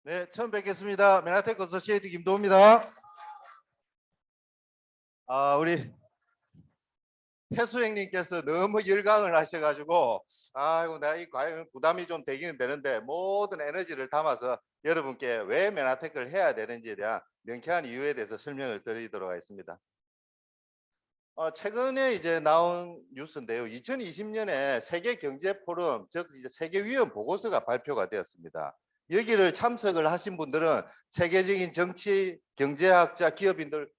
네, 처음 뵙겠습니다. 메나테크 어소시에이트 김도우입니다. 우리 태수행님께서 너무 열강을 하셔가지고 아이고 내가 이 과연 부담이 좀 되기는 되는데 모든 에너지를 담아서 여러분께 왜 메나테크를 해야 되는지에 대한 명쾌한 이유에 대해서 설명을 드리도록 하겠습니다. 최근에 이제 나온 뉴스인데요. 2020년에 세계경제포럼, 즉 이제 세계위원 보고서가 발표가 되었습니다. 여기를 참석을 하신 분들은 세계적인 정치, 경제학자, 기업인들,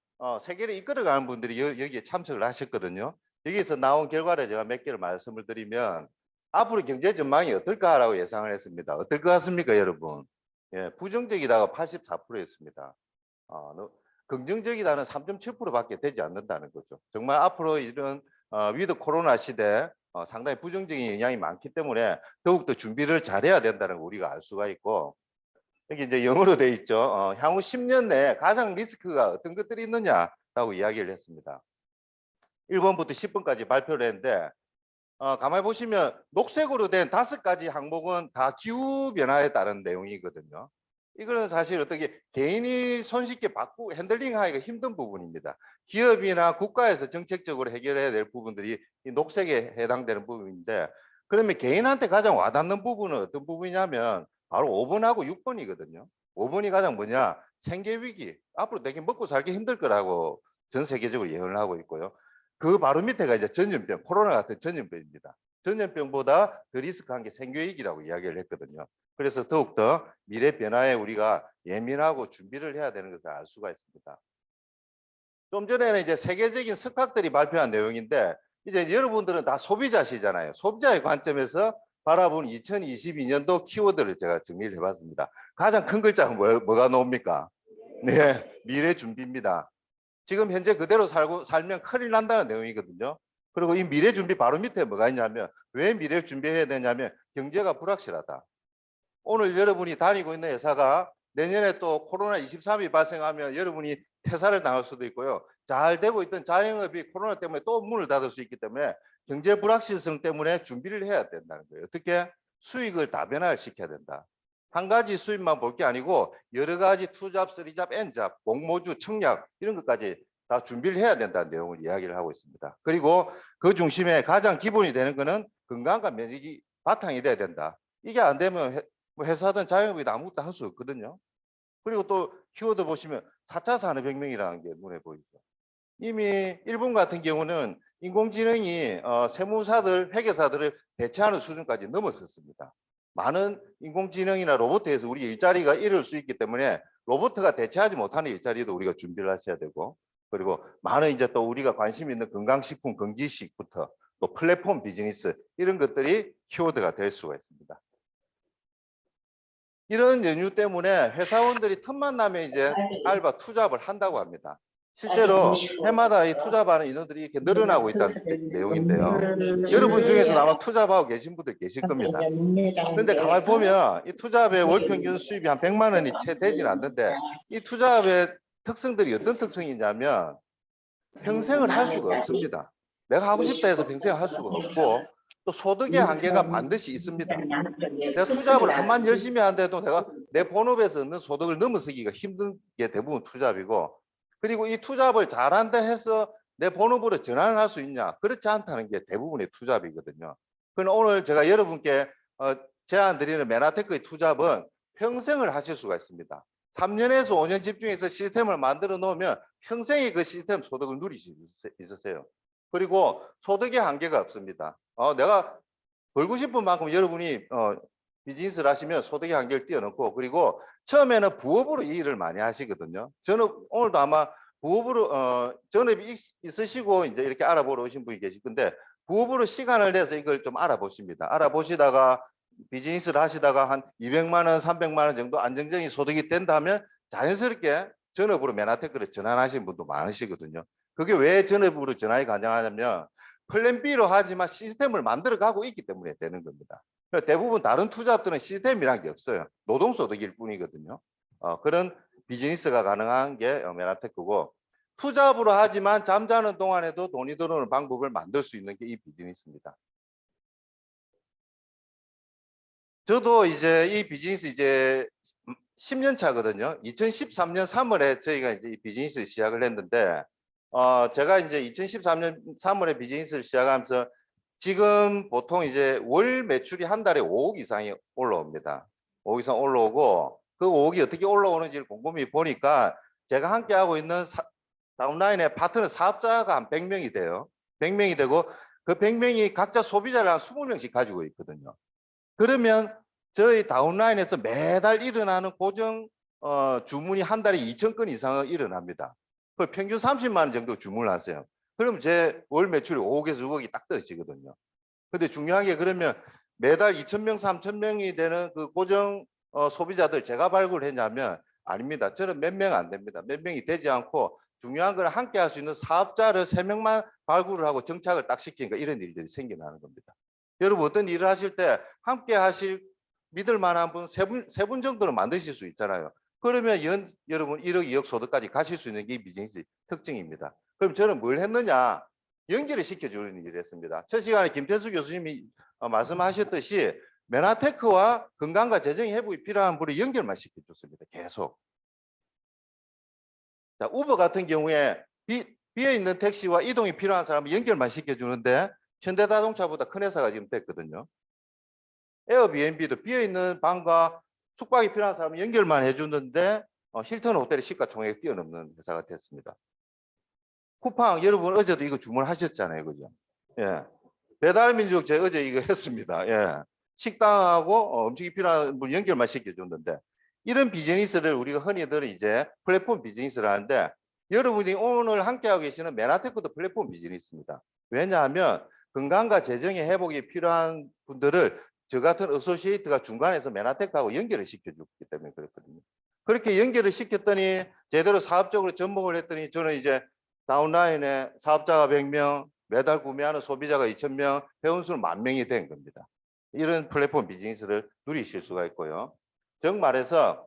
세계를 이끌어가는 분들이 여기에 참석을 하셨거든요. 여기서 나온 결과를 제가 몇 개를 말씀을 드리면 앞으로 경제 전망이 어떨까라고 예상을 했습니다. 어떨 것 같습니까, 여러분? 예, 부정적이다가 84%였습니다. 긍정적이다는 3.7%밖에 되지 않는다는 거죠. 정말 앞으로 이런 위드 코로나 시대 상당히 부정적인 영향이 많기 때문에 더욱더 준비를 잘해야 된다는 걸 우리가 알 수가 있고, 여기 이제 영어로 돼 있죠. 향후 10년 내에 가장 리스크가 어떤 것들이 있느냐라고 이야기를 했습니다. 1번부터 10번까지 발표를 했는데 가만히 보시면 녹색으로 된 5가지 항목은 다 기후변화에 따른 내용이거든요. 이거는 사실 어떻게 개인이 손쉽게 바꾸고 핸들링하기가 힘든 부분입니다. 기업이나 국가에서 정책적으로 해결해야 될 부분들이 이 녹색에 해당되는 부분인데, 그러면 개인한테 가장 와닿는 부분은 어떤 부분이냐면 바로 5번하고 6번이거든요. 5번이 가장 뭐냐? 생계위기. 앞으로 되게 먹고 살기 힘들 거라고 전 세계적으로 예언을 하고 있고요. 그 바로 밑에가 이제 전염병, 코로나 같은 전염병입니다. 전염병보다 더 리스크한 게 생계위기라고 이야기를 했거든요. 그래서 더욱더 미래 변화에 우리가 예민하고 준비를 해야 되는 것을 알 수가 있습니다. 좀 전에는 이제 세계적인 석학들이 발표한 내용인데, 이제 여러분들은 다 소비자시잖아요. 소비자의 관점에서 바라본 2022년도 키워드를 제가 정리를 해봤습니다. 가장 큰 글자는 뭐가 나옵니까? 네, 미래 준비입니다. 지금 현재 그대로 살면 큰일 난다는 내용이거든요. 그리고 이 미래 준비 바로 밑에 뭐가 있냐면, 왜 미래를 준비해야 되냐면 경제가 불확실하다. 오늘 여러분이 다니고 있는 회사가 내년에 또 코로나 23이 발생하면 여러분이 퇴사를 당할 수도 있고요. 잘 되고 있던 자영업이 코로나 때문에 또 문을 닫을 수 있기 때문에 경제 불확실성 때문에 준비를 해야 된다는 거예요. 어떻게? 수익을 다변화를 시켜야 된다. 한 가지 수입만 볼 게 아니고 여러 가지 투잡, 쓰리잡, N잡, 공모주, 청약 이런 것까지 다 준비를 해야 된다는 내용을 이야기를 하고 있습니다. 그리고 그 중심에 가장 기본이 되는 것은 건강과 면역이 바탕이 돼야 된다. 이게 안 되면 회사든 자영업이든 아무것도 할 수 없거든요. 그리고 또 키워드 보시면 4차 산업혁명이라는 게 눈에 보이죠. 이미 일본 같은 경우는 인공지능이 세무사들, 회계사들을 대체하는 수준까지 넘어섰습니다. 많은 인공지능이나 로봇에서 우리 일자리가 잃을 수 있기 때문에 로봇가 대체하지 못하는 일자리도 우리가 준비를 하셔야 되고, 그리고 많은 이제 또 우리가 관심 있는 건강식품, 건기식부터 또 플랫폼 비즈니스 이런 것들이 키워드가 될 수가 있습니다. 이런 연유 때문에 회사원들이 틈만 나면 이제 알바 투잡을 한다고 합니다. 실제로 해마다 이 투잡하는 인원들이 이렇게 늘어나고 있다는 내용인데요. 여러분 중에서 아마 투잡하고 계신 분들 계실 겁니다. 그런데 가만히 보면 이 투잡의 월 평균 수입이 한 100만 원이 채 되지는 않는데, 이 투잡의 특성들이 어떤 특성이냐면 평생을 할 수가 없습니다. 내가 하고 싶다 해서 평생 할 수가 없고, 또 소득의 한계가 반드시 있습니다. 내가 투잡을 암만 열심히 하는데도 내가 내 본업에서 얻는 소득을 넘어서기가 힘든 게 대부분 투잡이고, 그리고 이 투잡을 잘한다 해서 내 본업으로 전환을 할 수 있냐? 그렇지 않다는 게 대부분의 투잡이거든요. 그럼 오늘 제가 여러분께 제안 드리는 메나테크의 투잡은 평생을 하실 수가 있습니다. 3년에서 5년 집중해서 시스템을 만들어 놓으면 평생의 그 시스템 소득을 누릴 수 있으세요. 그리고 소득의 한계가 없습니다. 내가 벌고 싶은 만큼 여러분이 비즈니스를 하시면 소득의 한계를 뛰어넘고, 그리고 처음에는 부업으로 이 일을 많이 하시거든요. 저는 오늘도 아마 부업으로 전업이 있으시고 이제 이렇게 알아보러 오신 분이 계실 건데, 부업으로 시간을 내서 이걸 좀 알아보십니다. 알아보시다가 비즈니스를 하시다가 한 200만 원, 300만 원 정도 안정적인 소득이 된다면 자연스럽게 전업으로 메나테크를 전환하시는 분도 많으시거든요. 그게 왜 전업으로 전환이 가능하냐면 플랜 B로 하지만 시스템을 만들어 가고 있기 때문에 되는 겁니다. 대부분 다른 투잡들은 시스템이란 게 없어요. 노동소득일 뿐이거든요. 그런 비즈니스가 가능한 게 메나테크고, 투잡으로 하지만 잠자는 동안에도 돈이 들어오는 방법을 만들 수 있는 게 이 비즈니스입니다. 저도 이제 이 비즈니스 이제 10년 차거든요. 2013년 3월에 저희가 이제 이 비즈니스 시작을 했는데, 제가 이제 2013년 3월에 비즈니스를 시작하면서 지금 보통 이제 월 매출이 한 달에 5억 이상이 올라옵니다. 5억 이상 올라오고, 그 5억이 어떻게 올라오는지를 곰곰이 보니까 제가 함께 하고 있는 다운라인의 파트너 사업자가 한 100명이 돼요. 100명이 되고, 그 100명이 각자 소비자를 한 20명씩 가지고 있거든요. 그러면 저희 다운라인에서 매달 일어나는 고정 주문이 한 달에 2,000건 이상은 일어납니다. 그 평균 30만 원 정도 주문을 하세요. 그럼 제 월 매출이 5억에서 6억이 딱 떨어지거든요. 근데 중요한 게 그러면 매달 2,000명, 3,000명이 되는 그 고정 소비자들 제가 발굴했냐면 아닙니다. 저는 몇 명 안 됩니다. 몇 명이 되지 않고 중요한 건 함께 할 수 있는 사업자를 3명만 발굴을 하고 정착을 딱 시키니까 이런 일들이 생겨나는 겁니다. 여러분 어떤 일을 하실 때 함께 하실 믿을 만한 분 세 분 정도는 만드실 수 있잖아요. 그러면 여러분 1억, 2억 소득까지 가실 수 있는 게 비즈니스 특징입니다. 그럼 저는 뭘 했느냐? 연결을 시켜주는 일을 했습니다. 첫 시간에 김태수 교수님이 말씀하셨듯이 메나테크와 건강과 재정 회복이 필요한 분을 연결만 시켜줬습니다. 계속. 자, 우버 같은 경우에 비어있는 택시와 이동이 필요한 사람을 연결만 시켜주는데 현대자동차보다 큰 회사가 지금 됐거든요. 에어비앤비도 비어있는 방과 숙박이 필요한 사람을 연결만 해주는데 힐튼 호텔의 시가총액이 뛰어넘는 회사가 됐습니다. 쿠팡 여러분 어제도 이거 주문하셨잖아요, 그죠? 예. 배달민족 제가 어제 이거 했습니다. 예. 식당하고 음식이 필요한 분 연결만 시켜줬는데 이런 비즈니스를 우리가 흔히들 이제 플랫폼 비즈니스를 하는데 여러분이 오늘 함께하고 계시는 메나테크도 플랫폼 비즈니스입니다. 왜냐하면 건강과 재정의 회복이 필요한 분들을 저 같은 어소시에이트가 중간에서 메나테크하고 연결을 시켜줬기 때문에 그렇거든요. 그렇게 연결을 시켰더니 제대로 사업적으로 접목을 했더니 저는 이제 다운라인에 사업자가 100명, 매달 구매하는 소비자가 2,000명, 회원수는 10,000명이 된 겁니다. 이런 플랫폼 비즈니스를 누리실 수가 있고요. 정말해서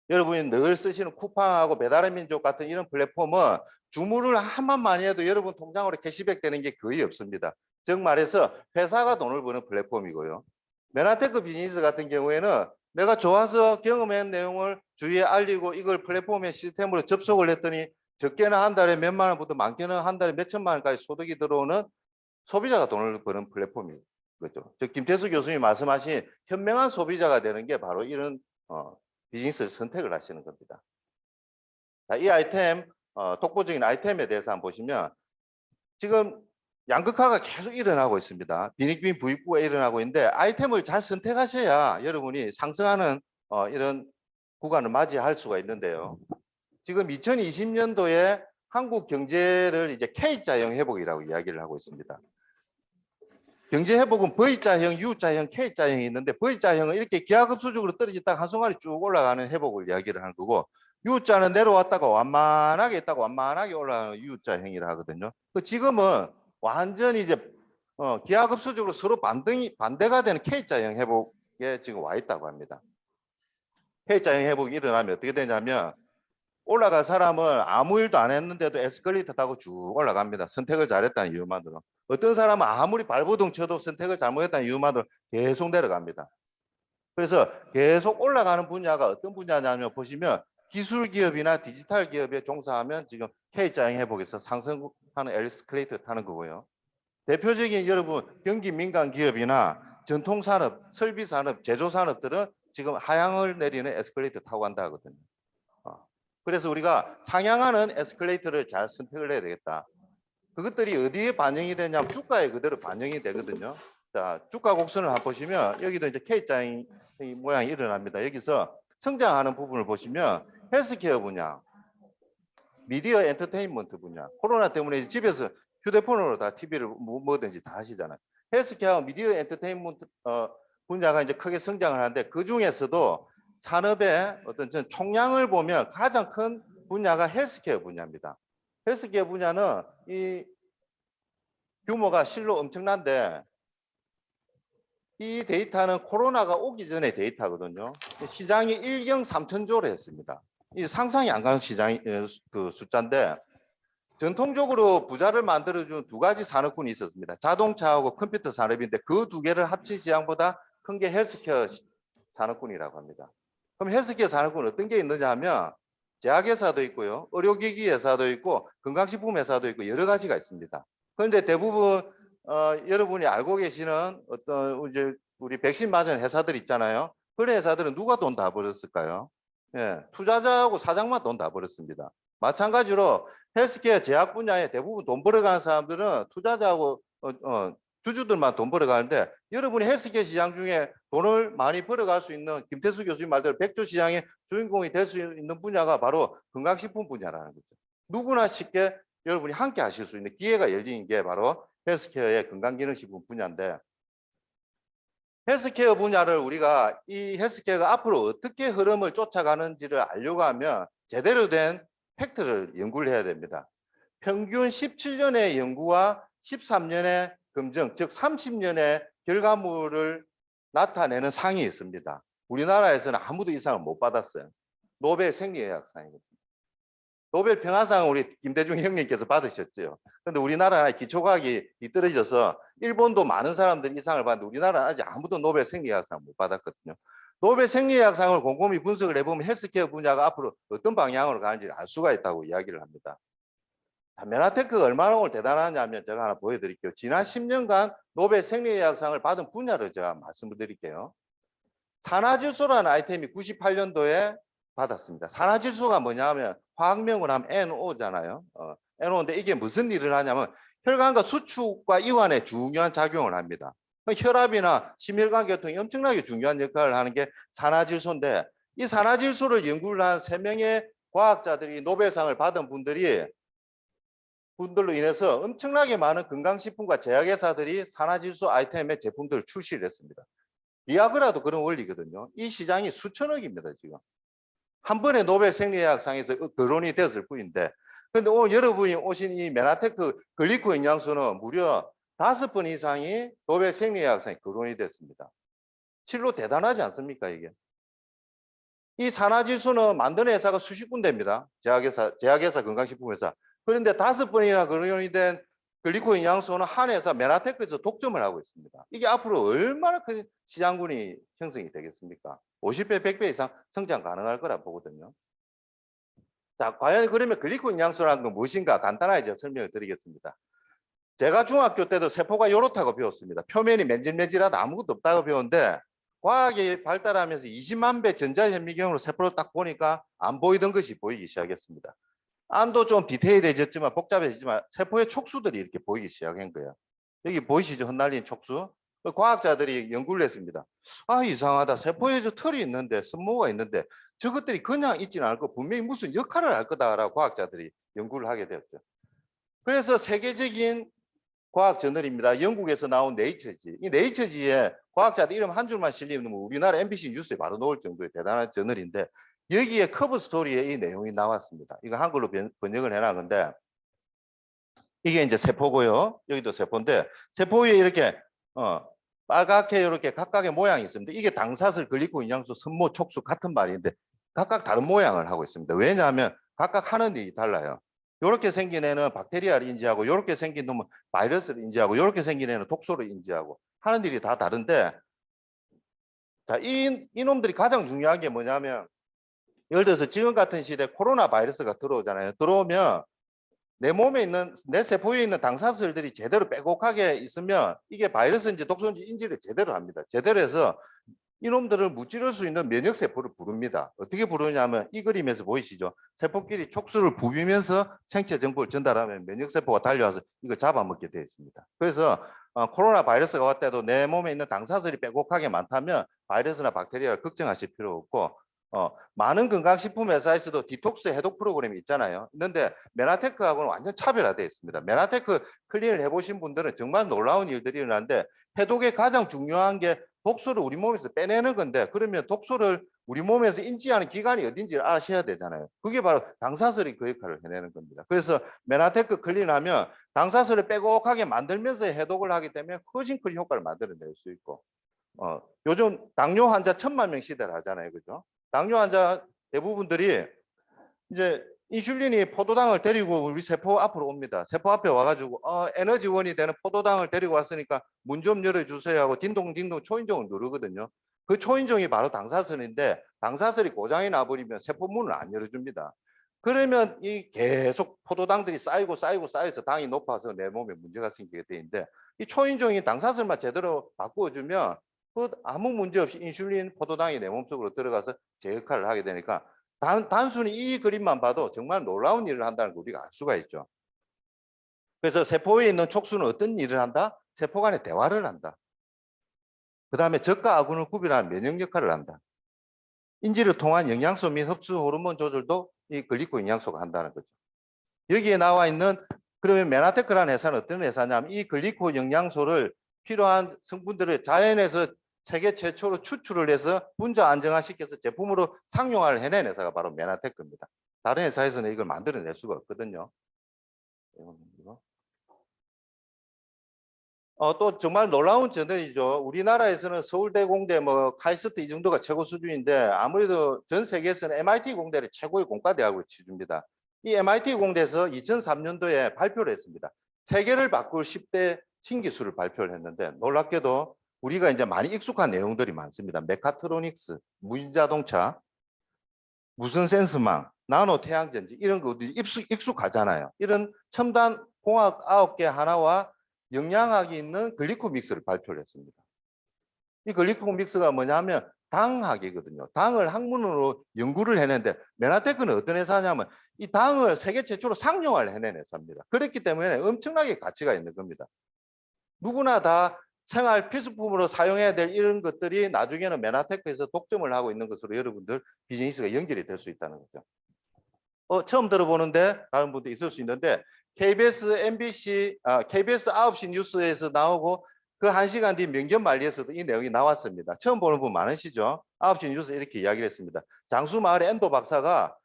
여러분이 늘 쓰시는 쿠팡하고 배달의 민족 같은 이런 플랫폼은 주문을 한 번만 해도 여러분 통장으로 캐시백 되는 게 거의 없습니다. 정말해서 회사가 돈을 버는 플랫폼이고요. 메나테크 비즈니스 같은 경우에는 내가 좋아서 경험한 내용을 주위에 알리고 이걸 플랫폼의 시스템으로 접속을 했더니 적게는 한 달에 몇만 원부터 많게는 한 달에 몇천만 원까지 소득이 들어오는 소비자가 돈을 버는 플랫폼인 거죠. 즉 김태수 교수님이 말씀하신 현명한 소비자가 되는 게 바로 이런 비즈니스를 선택을 하시는 겁니다. 자, 이 아이템 독보적인 아이템에 대해서 한번 보시면 지금 양극화가 계속 일어나고 있습니다. 빈익빈 부익부가 일어나고 있는데 아이템을 잘 선택하셔야 여러분이 상승하는 이런 구간을 맞이할 수가 있는데요. 지금 2020년도에 한국 경제를 이제 K자형 회복이라고 이야기를 하고 있습니다. 경제 회복은 V자형, U자형, K자형이 있는데 V자형은 이렇게 기하급수적으로 떨어졌다가 한순간에 쭉 올라가는 회복을 이야기를 하는 거고 U자는 내려왔다가 완만하게 있다가 완만하게 올라가는 U자형이라 하거든요. 지금은 완전히 이제 기하급수적으로 서로 반대가 되는 K자형 회복에 지금 와 있다고 합니다. K자형 회복이 일어나면 어떻게 되냐면 올라갈 사람은 아무 일도 안 했는데도 에스컬레이터 타고 쭉 올라갑니다. 선택을 잘했다는 이유만으로. 어떤 사람은 아무리 발버둥 쳐도 선택을 잘못했다는 이유만으로 계속 내려갑니다. 그래서 계속 올라가는 분야가 어떤 분야냐면 보시면 기술 기업이나 디지털 기업에 종사하면 지금 K자형 회복에서 상승하는 에스컬레이터 타는 거고요. 대표적인 여러분 경기 민간 기업이나 전통산업, 설비산업, 제조산업들은 지금 하향을 내리는 에스컬레이터 타고 간다 하거든요. 그래서 우리가 상향하는 에스컬레이터를 잘 선택을 해야 되겠다. 그것들이 어디에 반영이 되냐면 주가에 그대로 반영이 되거든요. 자, 주가 곡선을 한번 보시면 여기도 이제 K자형 모양이 일어납니다. 여기서 성장하는 부분을 보시면 헬스케어 분야, 미디어 엔터테인먼트 분야, 코로나 때문에 집에서 휴대폰으로 다 TV를 뭐든지 다 하시잖아요. 헬스케어, 미디어 엔터테인먼트 분야가 이제 크게 성장을 하는데 그 중에서도 산업의 어떤 총량을 보면 가장 큰 분야가 헬스케어 분야입니다. 헬스케어 분야는 이 규모가 실로 엄청난데 이 데이터는 코로나가 오기 전에 데이터거든요. 시장이 1경 3천조를 했습니다. 이 상상이 안 가는 시장 그 숫자인데 전통적으로 부자를 만들어준 두 가지 산업군이 있었습니다. 자동차하고 컴퓨터 산업인데 그 두 개를 합친 시장보다 큰 게 헬스케어 산업군이라고 합니다. 그럼 헬스케어 산업군은 어떤 게 있느냐 하면 제약회사도 있고요. 의료기기 회사도 있고 건강식품 회사도 있고 여러 가지가 있습니다. 그런데 대부분 여러분이 알고 계시는 어떤 이제 우리 백신 맞은 회사들 있잖아요. 그런 회사들은 누가 돈 다 벌었을까요? 예, 투자자하고 사장만 돈 다 벌었습니다. 마찬가지로 헬스케어 제약 분야에 대부분 돈 벌어가는 사람들은 투자자하고 주주들만 돈 벌어가는데 여러분이 헬스케어 시장 중에 돈을 많이 벌어갈 수 있는 김태수 교수님 말대로 백조 시장의 주인공이 될 수 있는 분야가 바로 건강식품 분야라는 거죠. 누구나 쉽게 여러분이 함께 하실 수 있는 기회가 열린 게 바로 헬스케어의 건강기능식품 분야인데 헬스케어 분야를 우리가 이 헬스케어가 앞으로 어떻게 흐름을 쫓아가는지를 알려고 하면 제대로 된 팩트를 연구를 해야 됩니다. 평균 17년의 연구와 13년의 검증, 즉 30년의 결과물을 나타내는 상이 있습니다. 우리나라에서는 아무도 이 상을 못 받았어요. 노벨 생리의학상이거든요. 노벨 평화상 우리 김대중 형님께서 받으셨죠. 그런데 우리나라는 기초과학이 뒤떨어져서 일본도 많은 사람들이 이 상을 받는데 우리나라는 아직 아무도 노벨 생리의학상 못 받았거든요. 노벨 생리의학상을 곰곰이 분석을 해보면 헬스케어 분야가 앞으로 어떤 방향으로 가는지를 알 수가 있다고 이야기를 합니다. 메나테크가 얼마나 오늘 대단하냐면 제가 하나 보여드릴게요. 지난 10년간 노벨 생리의학상을 받은 분야를 제가 말씀을 드릴게요. 산화질소라는 아이템이 98년도에 받았습니다. 산화질소가 뭐냐면 화학명을 하면 NO잖아요. NO인데 이게 무슨 일을 하냐면 혈관과 수축과 이완에 중요한 작용을 합니다. 혈압이나 심혈관 계통이 엄청나게 중요한 역할을 하는 게 산화질소인데 이 산화질소를 연구를 한 3명의 과학자들이 노벨상을 받은 분들로 인해서 엄청나게 많은 건강식품과 제약회사들이 산화질소 아이템의 제품들을 출시를 했습니다. 비아그라도 그런 원리거든요. 이 시장이 수천억입니다, 지금. 한 번에 노벨 생리의학상에서 거론이 됐을 뿐인데, 근데 오늘 여러분이 오신 이 메나테크 글리코 영양소는 무려 5번 이상이 노벨 생리의학상에 거론이 됐습니다. 실로 대단하지 않습니까, 이게? 이 산화질소는 만드는 회사가 수십 군데입니다. 제약회사, 건강식품회사. 그런데 5번이나 거론이 된 글리코 영양소는 한 회사 메나테크에서 독점을 하고 있습니다. 이게 앞으로 얼마나 큰 시장군이 형성이 되겠습니까? 50배, 100배 이상 성장 가능할 거라 보거든요. 자, 과연 그러면 글리코 영양소라는 건 무엇인가 간단하게 설명을 드리겠습니다. 제가 중학교 때도 세포가 이렇다고 배웠습니다. 표면이 맨질맨질하다 아무것도 없다고 배웠는데 과학이 발달하면서 20만 배 전자현미경으로 세포를 딱 보니까 안 보이던 것이 보이기 시작했습니다. 안도 좀 디테일해졌지만 복잡해지지만 세포의 촉수들이 이렇게 보이기 시작한 거예요. 여기 보이시죠? 흩날린 촉수. 과학자들이 연구를 했습니다. 아, 이상하다. 세포에 저 털이 있는데, 섬모가 있는데 저것들이 그냥 있지는 않고 분명히 무슨 역할을 할 거다라고 과학자들이 연구를 하게 되었죠. 그래서 세계적인 과학 저널입니다. 영국에서 나온 네이처지. 이 네이처지에 과학자들 이름 한 줄만 실리면 우리나라 MBC 뉴스에 바로 나올 정도의 대단한 저널인데 여기에 커버 스토리에 이 내용이 나왔습니다. 이거 한글로 번역을 해놨는데 이게 이제 세포고요. 여기도 세포인데 세포 위에 이렇게 빨갛게 이렇게 각각의 모양이 있습니다. 이게 당사슬, 글리코, 영양소, 섬모, 촉수 같은 말인데 각각 다른 모양을 하고 있습니다. 왜냐하면 각각 하는 일이 달라요. 이렇게 생긴 애는 박테리아를 인지하고 이렇게 생긴 놈은 바이러스를 인지하고 이렇게 생긴 애는 독소를 인지하고 하는 일이 다 다른데 자, 이놈들이 가장 중요한 게 뭐냐면 예를 들어서 지금 같은 시대에 코로나 바이러스가 들어오잖아요. 들어오면 내 몸에 있는 내 세포에 있는 당사슬들이 제대로 빼곡하게 있으면 이게 바이러스인지 독소인지 인지를 제대로 합니다. 제대로 해서 이놈들을 무찌를 수 있는 면역세포를 부릅니다. 어떻게 부르냐면 이 그림에서 보이시죠? 세포끼리 촉수를 부비면서 생체 정보를 전달하면 면역세포가 달려와서 이거 잡아먹게 되어 있습니다. 그래서 코로나 바이러스가 왔다도 내 몸에 있는 당사슬이 빼곡하게 많다면 바이러스나 박테리아를 걱정하실 필요 없고 많은 건강식품 회사에서도 디톡스 해독 프로그램이 있잖아요. 있는데 메나테크하고는 완전 차별화되어 있습니다. 메나테크 클린을 해보신 분들은 정말 놀라운 일들이 일어나는데 해독의 가장 중요한 게 독소를 우리 몸에서 빼내는 건데 그러면 독소를 우리 몸에서 인지하는 기관이 어딘지 아셔야 되잖아요. 그게 바로 당사슬이 그 역할을 해내는 겁니다. 그래서 메나테크 클린하면 당사슬을 빼곡하게 만들면서 해독을 하기 때문에 훨씬 큰 효과를 만들어낼 수 있고 요즘 당뇨 환자 1000만 명 시대를 하잖아요. 그죠? 당뇨 환자 대부분들이 이제 인슐린이 포도당을 데리고 우리 세포 앞으로 옵니다. 세포 앞에 와가지고 에너지원이 되는 포도당을 데리고 왔으니까 문 좀 열어주세요 하고 딩동딩동 초인종을 누르거든요. 그 초인종이 바로 당사슬인데 당사슬이 고장이 나버리면 세포문을 안 열어줍니다. 그러면 이 계속 포도당들이 쌓여서 당이 높아서 내 몸에 문제가 생기게 되는데 이 초인종이 당사슬만 제대로 바꾸어주면 그 아무 문제 없이 인슐린 포도당이 내 몸속으로 들어가서 제 역할을 하게 되니까 단순히 이 그림만 봐도 정말 놀라운 일을 한다는 걸 우리가 알 수가 있죠. 그래서 세포에 있는 촉수는 어떤 일을 한다? 세포 간의 대화를 한다. 그 다음에 적과 아군을 구별하는 면역 역할을 한다. 인지를 통한 영양소 및 흡수 호르몬 조절도 이 글리코 영양소가 한다는 거죠. 여기에 나와 있는 그러면 메나테크라는 회사는 어떤 회사냐면 이 글리코 영양소를 필요한 성분들을 자연에서 세계 최초로 추출을 해서 분자 안정화시켜서 제품으로 상용화를 해낸 회사가 바로 메나테크입니다. 다른 회사에서는 이걸 만들어낼 수가 없거든요. 또 정말 놀라운 전언이죠. 우리나라에서는 서울대 공대, 뭐 카이스트 이 정도가 최고 수준인데 아무래도 전 세계에서는 MIT 공대를 최고의 공과대학으로 치줍니다. 이 MIT 공대에서 2003년도에 발표를 했습니다. 세계를 바꿀 10대 신기술을 발표를 했는데 놀랍게도 우리가 이제 많이 익숙한 내용들이 많습니다. 메카트로닉스, 무인자동차, 무선 센서망, 나노 태양전지 이런 거 익숙하잖아요. 이런 첨단 공학 9개 하나와 영양학이 있는 글리코 믹스를 발표를 했습니다. 이 글리코 믹스가 뭐냐면 당학이거든요. 당을 학문으로 연구를 해냈는데 메나테크는 어떤 회사냐면 이 당을 세계 최초로 상용화를 해낸 회사입니다. 그렇기 때문에 엄청나게 가치가 있는 겁니다. 누구나 다 생활 필수품으로 사용해야 될 이런 것들이 나중에는 메나테크에서 독점을 하고 있는 것으로 여러분들 비즈니스가 연결이 될 수 있다는 거죠. 처음 들어보는데 라는 분도 있을 수 있는데 KBS, MBC, KBS 9시 뉴스에서 나오고 그 1시간 뒤 명견만리에서도 이 내용이 나왔습니다. 처음 보는 분 많으시죠? 9시 뉴스에 이렇게 이야기를 했습니다. 장수마을의 엔도 박사가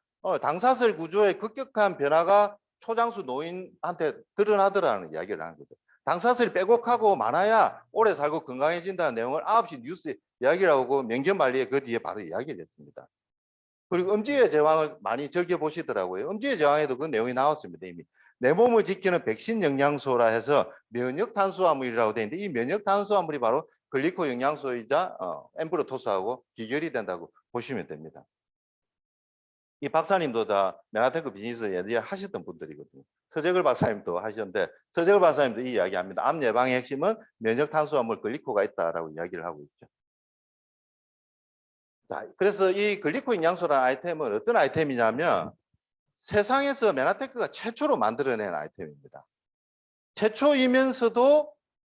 당사슬 구조의 급격한 변화가 초장수 노인한테 드러나더라는 이야기를 하는 거죠. 당사슬이 빼곡하고 많아야 오래 살고 건강해진다는 내용을 9시 뉴스에 이야기를 하고 명견만리에 그 뒤에 바로 이야기를 했습니다. 그리고 음지의 제왕을 많이 즐겨보시더라고요. 음지의 제왕에도 그 내용이 나왔습니다. 이미 내 몸을 지키는 백신 영양소라 해서 면역 탄수화물이라고 되어 있는데 이 면역 탄수화물이 바로 글리코 영양소이자 엠브로토스하고 기결이 된다고 보시면 됩니다. 이 박사님도 다 메나테크 비즈니스 예전에 하셨던 분들이거든요. 서재글 박사님도 하셨는데 서재글 박사님도 이 이야기합니다. 암 예방의 핵심은 면역 탄수화물 글리코가 있다라고 이야기를 하고 있죠. 자, 그래서 이 글리코 영양소라는 아이템은 어떤 아이템이냐면 세상에서 메나테크가 최초로 만들어낸 아이템입니다. 최초이면서도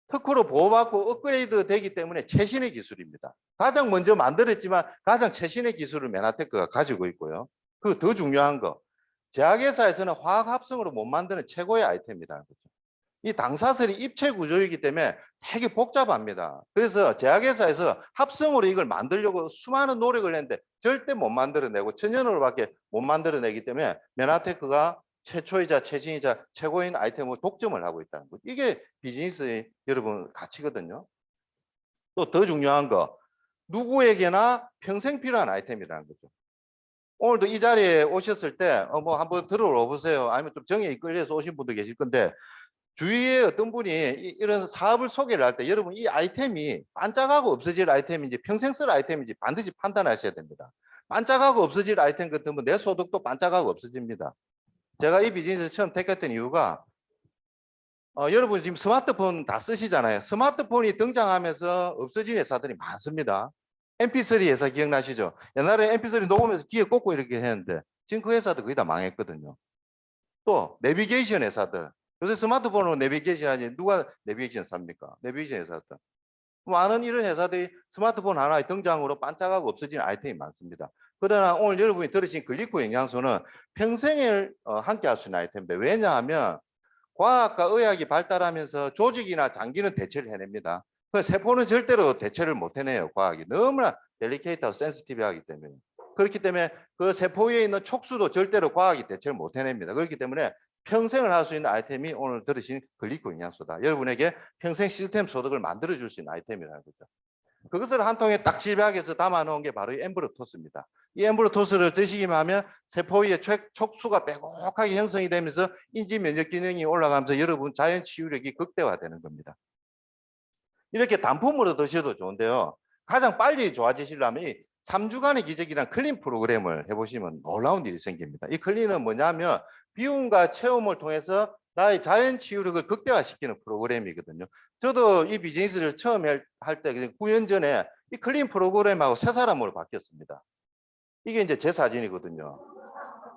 특허로 보호받고 업그레이드 되기 때문에 최신의 기술입니다. 가장 먼저 만들었지만 가장 최신의 기술을 메나테크가 가지고 있고요. 그리고 더 중요한 거, 제약회사에서는 화학 합성으로 못 만드는 최고의 아이템이라는 거죠. 이 당사슬이 입체 구조이기 때문에 되게 복잡합니다. 그래서 제약회사에서 합성으로 이걸 만들려고 수많은 노력을 했는데 절대 못 만들어내고 천연으로밖에 못 만들어내기 때문에 메나테크가 최초이자 최신이자 최고인 아이템을 독점을 하고 있다는 거죠. 이게 비즈니스의 여러분 가치거든요. 또 더 중요한 거, 누구에게나 평생 필요한 아이템이라는 거죠. 오늘도 이 자리에 오셨을 때 뭐 한번 들어와 보세요. 아니면 좀 정에 이끌려서 오신 분도 계실 건데 주위에 어떤 분이 이런 사업을 소개를 할 때 여러분 이 아이템이 반짝하고 없어질 아이템인지 평생 쓸 아이템인지 반드시 판단하셔야 됩니다. 반짝하고 없어질 아이템 같으면 내 소득도 반짝하고 없어집니다. 제가 이 비즈니스 처음 택했던 이유가 여러분 지금 스마트폰 다 쓰시잖아요. 스마트폰이 등장하면서 없어진 회사들이 많습니다. MP3 회사 기억나시죠? 옛날에 MP3 녹음해서 귀에 꽂고 이렇게 했는데 지금 그 회사도 거의 다 망했거든요. 또 내비게이션 회사들. 요새 스마트폰으로 내비게이션 하지 누가 내비게이션 삽니까? 내비게이션 회사들. 많은 이런 회사들이 스마트폰 하나의 등장으로 반짝하고 없어지는 아이템이 많습니다. 그러나 오늘 여러분이 들으신 글리코 영양소는 평생을 함께 할 수 있는 아이템인데 왜냐하면 과학과 의학이 발달하면서 조직이나 장기는 대체를 해냅니다. 그 세포는 절대로 대체를 못 해내요. 과학이 너무나 델리케이트하고 센시티브하기 때문에. 그렇기 때문에 그 세포 위에 있는 촉수도 절대로 과학이 대체를 못 해냅니다. 그렇기 때문에 평생을 할 수 있는 아이템이 오늘 들으신 글리코 영양소다. 여러분에게 평생 시스템 소득을 만들어줄 수 있는 아이템이라는 거죠. 그것을 한 통에 딱 집약해서 담아놓은 게 바로 이 엠브로토스입니다. 이 엠브로토스를 드시기만 하면 세포 위에 촉수가 빼곡하게 형성이 되면서 인지 면역 기능이 올라가면서 여러분 자연 치유력이 극대화되는 겁니다. 이렇게 단품으로 드셔도 좋은데요. 가장 빨리 좋아지시려면 이 3주간의 기적이란 클린 프로그램을 해보시면 놀라운 일이 생깁니다. 이 클린은 뭐냐면 비움과 체험을 통해서 나의 자연 치유력을 극대화시키는 프로그램이거든요. 저도 이 비즈니스를 처음 할 때 9년 전에 이 클린 프로그램하고 새 사람으로 바뀌었습니다. 이게 이제 제 사진이거든요.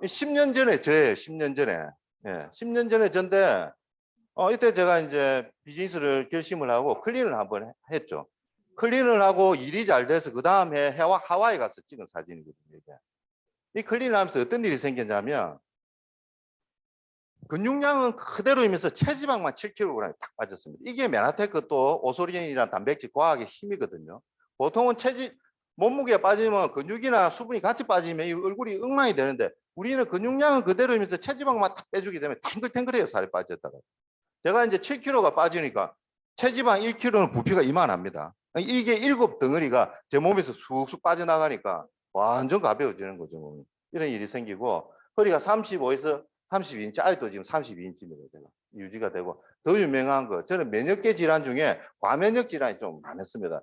10년 전에 저예요. 10년 전에. 예, 10년 전에 전데 이때 제가 이제 비즈니스를 결심을 하고 클린을 한번 했죠. 클린을 하고 일이 잘 돼서 그 다음에 하와이 가서 찍은 사진이거든요. 이게. 이 클린을 하면서 어떤 일이 생겼냐면 근육량은 그대로이면서 체지방만 7kg이 딱 빠졌습니다. 이게 메나테크 또 오소린이란 단백질 과학의 힘이거든요. 보통은 몸무게가 빠지면 근육이나 수분이 같이 빠지면 이 얼굴이 엉망이 되는데 우리는 근육량은 그대로이면서 체지방만 딱 빼주기 때문에 탱글탱글해요. 살이 빠졌다가. 제가 이제 7kg가 빠지니까 체지방 1kg는 부피가 이만합니다. 이게 7덩어리가 제 몸에서 쑥쑥 빠져나가니까 완전 가벼워지는 거죠. 이런 일이 생기고 허리가 35에서 32인치, 아직도 지금 32인치입니다. 제가 유지가 되고 더 유명한 거 저는 면역계 질환 중에 과면역 질환이 좀 많았습니다.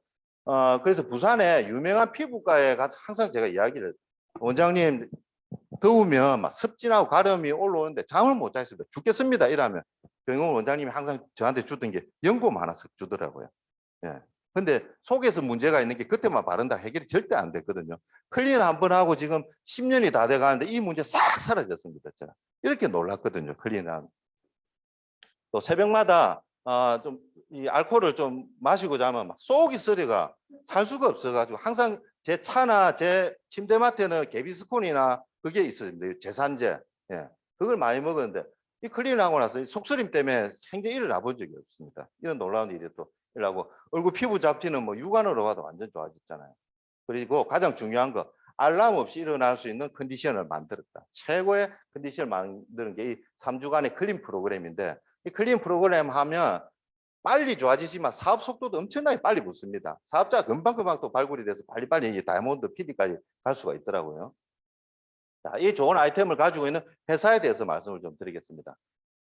그래서 부산에 유명한 피부과에 가서 항상 제가 이야기를 원장님 더우면 막 습진하고 가려움이 올라오는데 잠을 못 자겠습니다. 죽겠습니다. 이러면 병원 원장님이 항상 저한테 주던 게 연고만 하나씩 주더라고요. 예. 근데 속에서 문제가 있는 게 그때만 바른다 해결이 절대 안 됐거든요. 클린 한번 하고 지금 10년이 다 돼 가는데 이 문제 싹 사라졌습니다. 제가 이렇게 놀랐거든요. 클린한. 또 새벽마다 좀 이 알코올을 좀 마시고 자면 막 속이 쓰리가 살 수가 없어가지고 항상 제 차나 제 침대맡에는 개비스콘이나 그게 있습니다. 제산제. 예. 그걸 많이 먹었는데 이 클린하고 나서 속쓰림 때문에 생전 일어나본 적이 없습니다. 이런 놀라운 일이 또 일어나고 얼굴 피부 잡티는 뭐 육안으로 봐도 완전 좋아졌잖아요. 그리고 가장 중요한 거 알람 없이 일어날 수 있는 컨디션을 만들었다. 최고의 컨디션을 만드는 게 이 3주간의 클린 프로그램인데 이 클린 프로그램 하면 빨리 좋아지지만 사업 속도도 엄청나게 빨리 붙습니다. 사업자가 금방금방 또 발굴이 돼서 빨리빨리 다이아몬드 PD까지 갈 수가 있더라고요. 자, 이 좋은 아이템을 가지고 있는 회사에 대해서 말씀을 좀 드리겠습니다.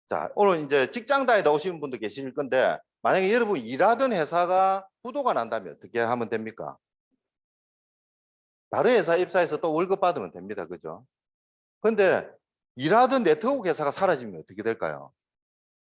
자, 오늘 이제 직장 다니다 오시는 분도 계실 건데 만약에 여러분 일하던 회사가 부도가 난다면 어떻게 하면 됩니까? 다른 회사 입사해서 또 월급 받으면 됩니다. 그죠? 근데 일하던 네트워크 회사가 사라지면 어떻게 될까요?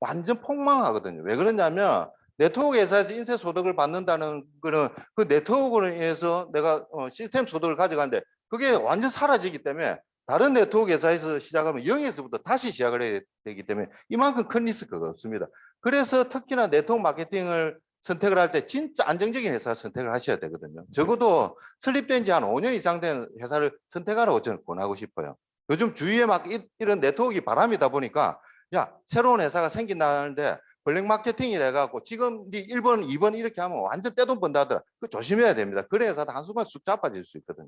완전 폭망하거든요. 왜 그러냐면 네트워크 회사에서 인쇄 소득을 받는다는 거는 그 네트워크로 인해서 내가 시스템 소득을 가져가는데 그게 완전 사라지기 때문에 다른 네트워크 회사에서 시작하면 0에서부터 다시 시작을 해야 되기 때문에 이만큼 큰 리스크가 없습니다. 그래서 특히나 네트워크 마케팅을 선택을 할 때 진짜 안정적인 회사 선택을 하셔야 되거든요. 적어도 설립된 지 한 5년 이상 된 회사를 선택하라고 저는 권하고 싶어요. 요즘 주위에 막 이런 네트워크 바람이다 보니까 야, 새로운 회사가 생긴다는데 블랙 마케팅이라 해갖고 지금 네 1번, 2번 이렇게 하면 완전 떼돈 번다 하더라. 그 조심해야 됩니다. 그런 회사도 한순간 쑥 자빠질 수 있거든요.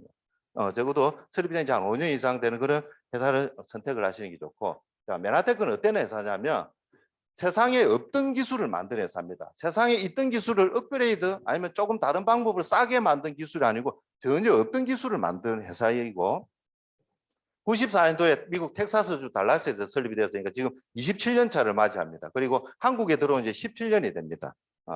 적어도 설립된 지 한 5년 이상 되는 그런 회사를 선택을 하시는 게 좋고, 자, 메나테크는 어떤 회사냐면 세상에 없던 기술을 만든 회사입니다. 세상에 있던 기술을 업그레이드 아니면 조금 다른 방법을 싸게 만든 기술이 아니고 전혀 없던 기술을 만든 회사이고 94년도에 미국 텍사스주 달라스에서 설립이 되었으니까 지금 27년 차를 맞이합니다. 그리고 한국에 들어온 지 17년이 됩니다.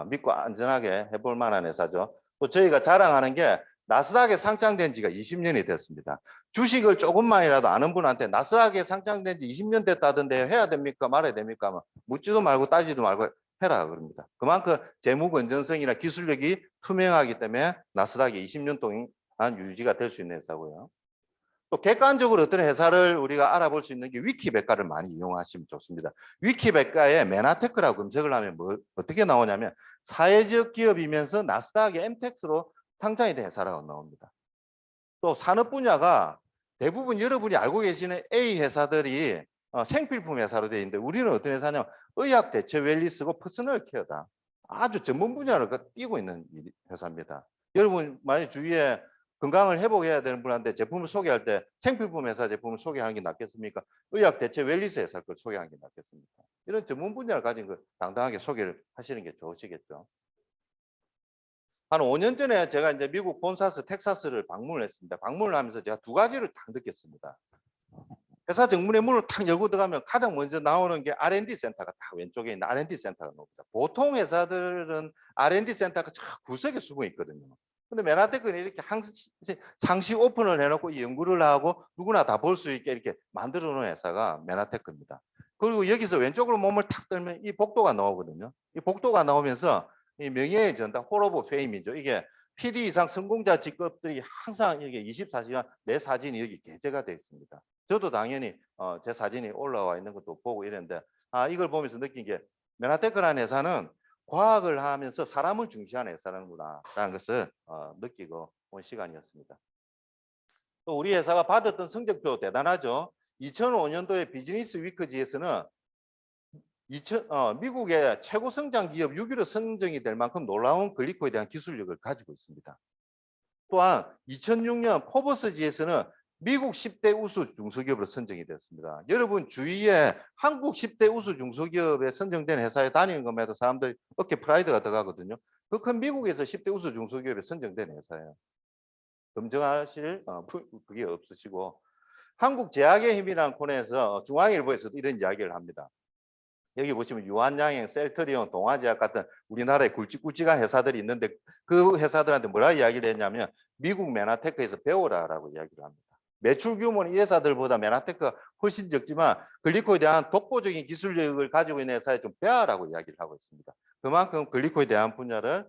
믿고 안전하게 해볼 만한 회사죠. 또 저희가 자랑하는 게 나스닥에 상장된 지가 20년이 됐습니다. 주식을 조금만이라도 아는 분한테 나스닥에 상장된 지 20년 됐다던데 해야 됩니까? 말아야 됩니까? 하면 묻지도 말고 따지도 말고 해라 그럽니다. 그만큼 재무 건전성이나 기술력이 투명하기 때문에 나스닥이 20년 동안 유지가 될 수 있는 회사고요. 또 객관적으로 어떤 회사를 우리가 알아볼 수 있는 게 위키백과를 많이 이용하시면 좋습니다. 위키백과에 메나테크라고 검색을 하면 어떻게 나오냐면 사회적 기업이면서 나스닥의 엠텍스로 상장이 된 회사라고 나옵니다. 또 산업 분야가 대부분 여러분이 알고 계시는 A 회사들이 생필품 회사로 되어 있는데 우리는 어떤 회사냐면 의학 대체 웰리스고 퍼스널 케어다. 아주 전문 분야를 띄고 있는 회사입니다. 여러분 만약 주위에 건강을 회복해야 되는 분한테 제품을 소개할 때 생필품 회사 제품을 소개하는 게 낫겠습니까? 의학 대체 웰리스 회사 걸 소개하는 게 낫겠습니까? 이런 전문 분야를 가진 걸 당당하게 소개를 하시는 게 좋으시겠죠. 한 5년 전에 제가 이제 미국 폰사스 텍사스를 방문을 했습니다. 방문을 하면서 제가 두 가지를 딱 느꼈습니다. 회사 정문의 문을 탁 열고 들어가면 가장 먼저 나오는 게 R&D 센터가 딱 왼쪽에 있는 R&D 센터가 나옵니다. 보통 회사들은 R&D 센터가 저 구석에 숨어 있거든요. 근데 메나테크는 이렇게 상시 오픈을 해놓고 연구를 하고 누구나 다 볼 수 있게 이렇게 만들어 놓은 회사가 메나테크입니다. 그리고 여기서 왼쪽으로 몸을 탁 들면 이 복도가 나오거든요. 이 복도가 나오면서 이 명예의 전당, 홀 오브 페임이죠. 이게 PD 이상 성공자 직급들이 항상 이게 24시간 내 사진이 여기 게재가 되어 있습니다. 저도 당연히 제 사진이 올라와 있는 것도 보고 이랬는데 이걸 보면서 느낀 게 메나테크라는 회사는 과학을 하면서 사람을 중시하는 회사라는 것을 느끼고 온 시간이었습니다. 또 우리 회사가 받았던 성적도 대단하죠. 2005년도에 비즈니스 위크지에서는 미국의 최고 성장 기업 6위로 선정이 될 만큼 놀라운 글리코에 대한 기술력을 가지고 있습니다. 또한 2006년 포버스지에서는 미국 10대 우수 중소기업으로 선정이 됐습니다. 여러분 주위에 한국 10대 우수 중소기업에 선정된 회사에 다니는 것마다 사람들이 어깨 프라이드가 들어가거든요. 그 큰 미국에서 10대 우수 중소기업에 선정된 회사예요. 검증하실 그게 없으시고 한국 제약의 힘이라는 코너에서 중앙일보에서도 이런 이야기를 합니다. 여기 보시면 유한양행, 셀트리온, 동아제약 같은 우리나라의 굵직굵직한 회사들이 있는데 그 회사들한테 뭐라 이야기를 했냐면 미국 메나테크에서 배우라라고 이야기를 합니다. 매출 규모는 이 회사들보다 메나테크가 훨씬 적지만 글리코에 대한 독보적인 기술력을 가지고 있는 회사에 좀 배워라고 이야기를 하고 있습니다. 그만큼 글리코에 대한 분야를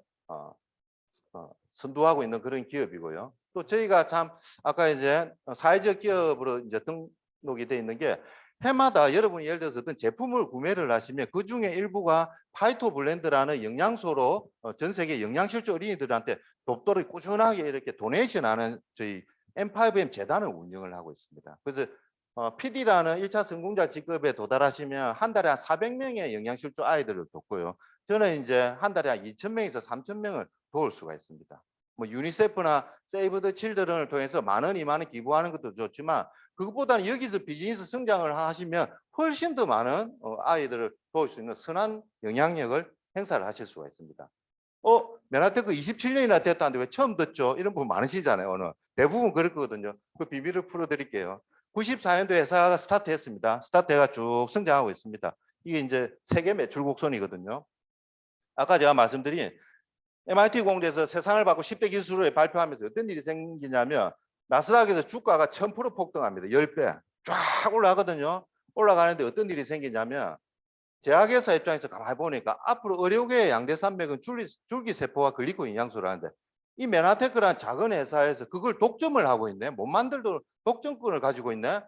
선도하고 있는 그런 기업이고요. 또 저희가 참 아까 이제 사회적 기업으로 이제 등록이 되어 있는 게 해마다 여러분이 예를 들어서 어떤 제품을 구매를 하시면 그 중에 일부가 파이토 블렌드라는 영양소로 전 세계 영양실조 어린이들한테 돕도록 꾸준하게 이렇게 도네이션하는 저희 M5M 재단을 운영을 하고 있습니다. 그래서 PD라는 1차 성공자 직급에 도달하시면 한 달에 한 400명의 영양실조 아이들을 돕고요. 저는 이제 한 달에 한 2,000명에서 3,000명을 도울 수가 있습니다. 뭐 유니세프나 세이브 더 칠드런을 통해서 10,000원, 20,000원 기부하는 것도 좋지만 그것보다는 여기서 비즈니스 성장을 하시면 훨씬 더 많은 아이들을 도울 수 있는 선한 영향력을 행사를 하실 수가 있습니다. 메나테크 27년이나 됐다는데 왜 처음 듣죠? 이런 분 많으시잖아요. 오늘 대부분 그럴 거거든요. 그 비밀을 풀어드릴게요. 94년도에 회사가 스타트했습니다. 스타트해가 쭉 성장하고 있습니다. 이게 이제 세계 매출 곡선이거든요. 아까 제가 말씀드린 MIT 공대에서 세상을 바꿔 10대 기술을 발표하면서 어떤 일이 생기냐면 나스닥에서 주가가 1000% 폭등합니다. 10배 쫙 올라가거든요. 올라가는데 어떤 일이 생기냐면 제약회사 입장에서 가만히 보니까 앞으로 의료계의 양대 산맥은 줄기세포와 글리코 영양소라는데 이 메나테크라는 작은 회사에서 그걸 독점을 하고 있네. 못 만들도록 독점권을 가지고 있네.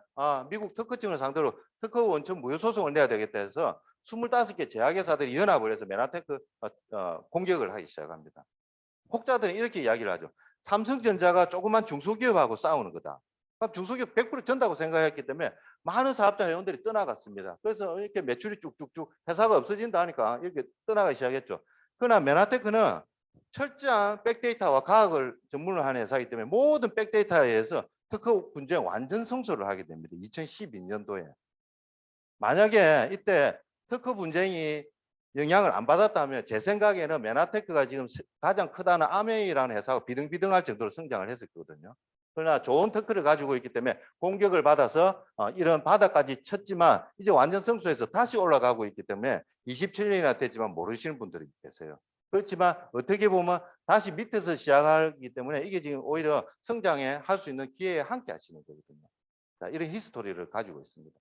미국 특허청을 상대로 특허 원천 무효 소송을 내야 되겠다 해서 25개 제약회사들이 연합을 해서 메나테크 공격을 하기 시작합니다. 혹자들은 이렇게 이야기를 하죠. 삼성전자가 조그만 중소기업하고 싸우는 거다. 그럼 중소기업 100% 전다고 생각했기 때문에 많은 사업자 회원들이 떠나갔습니다. 그래서 이렇게 매출이 쭉쭉쭉 회사가 없어진다 하니까 이렇게 떠나가기 시작했죠. 그러나 메나테크는 철저한 백데이터와 과학을 전문을 하는 회사이기 때문에 모든 백데이터에 의해서 특허 분쟁 완전 성소를 하게 됩니다. 2012년도에. 만약에 이때 특허 분쟁이 영향을 안 받았다면 제 생각에는 메나테크가 지금 가장 크다는 아메이라는 회사가 비등비등할 정도로 성장을 했었거든요. 그러나 좋은 특허를 가지고 있기 때문에 공격을 받아서 이런 바닥까지 쳤지만 이제 완전 성수에서 다시 올라가고 있기 때문에 27년이나 됐지만 모르시는 분들이 계세요. 그렇지만 어떻게 보면 다시 밑에서 시작하기 때문에 이게 지금 오히려 성장에 할 수 있는 기회에 함께 하시는 거거든요. 자, 이런 히스토리를 가지고 있습니다.